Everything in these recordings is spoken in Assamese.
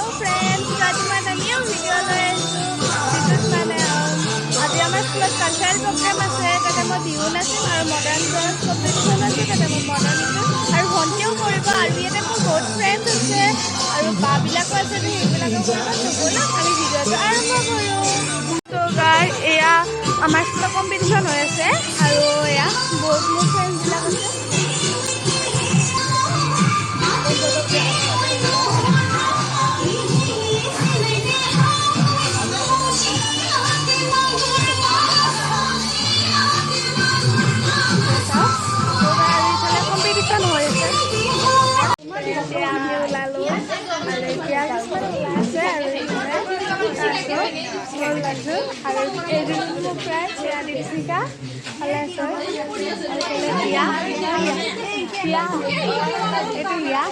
हेलो फ्रेंड्स, आज मैं এটা নিউ ভিডিও লৈ আহিছোঁ। যেটোত মানে আজি আমাৰ স্কুলত কালচাৰেল প্ৰগ্ৰাম আছে। তাতে মই বিহু নাচিম আৰু মডাৰ্ণ ডান্স কম্পিটিশ্যন আছে। তাতে মই মডাৰ্ণ নাচিম আৰু ভণ্টিও কৰিব আৰু ইয়াতে মোৰ বহুত ফ্ৰেণ্ডছ আছে আৰু বাবিলাকো আছে। সেইবিলাকো কৰিব। ব'লক আমি ভিডিঅ'টো আৰম্ভ কৰোঁ। তো গাইজ, এয়া আমাৰ স্কুলত কম্পিটিশ্যন হৈ আছে আৰু এয়া বহুত মোৰ ফ্ৰেণ্ডছবিলাক আছে। কম্পিটিশ্যন হৈ আছে। ওলালোঁ আৰু এতিয়া আছে আৰু আৰু এইযোৰ মোৰ ফ্ৰেণ্ড দীপশিকা ভালে আছে আৰু হিয়া এইটো হিয়া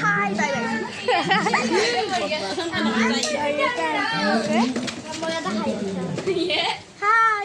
Hi, bye bye. Hi.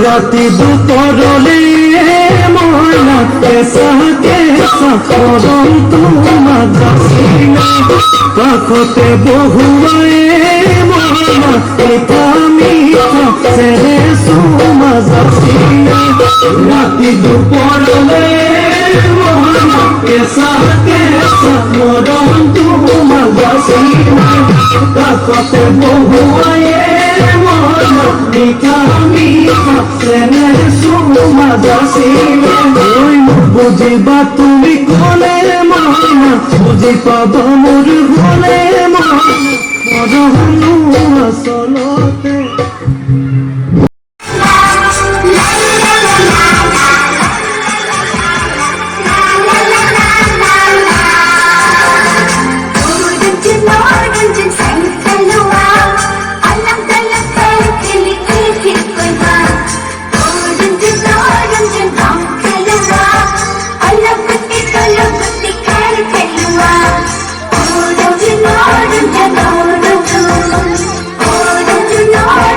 राती दुपहरले मोहना कैसा कैसा करम तुमा जासिना काखते बहुआए मोहना मीठा मीठा सेरे सुमा जासिना राती दुपहरले मोहना कैसा कैसा करम तुमा जासिना काखते बहुआए मोहना मीठा বুঝিবা তুমি কলে মানা বুঝি পাবা মোর হলে মানা আসলতে Oh,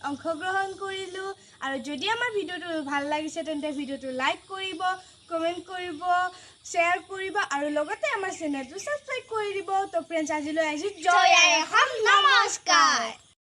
অংশগ্ৰহণ কৰিলো আৰু যদি আমাৰ ভিডিওটো ভাল লাগিছে তেন্তে ভিডিওটো লাইক কৰিব, কমেন্ট কৰিব, শ্বেয়াৰ কৰিব আৰু লগতে আমাৰ চেনেলটো সাবস্ক্ৰাইব কৰি দিব। তো ফ্ৰেন্ডছ আজিলৈ আহিছো। জয় আই অসম, নমস্কাৰ।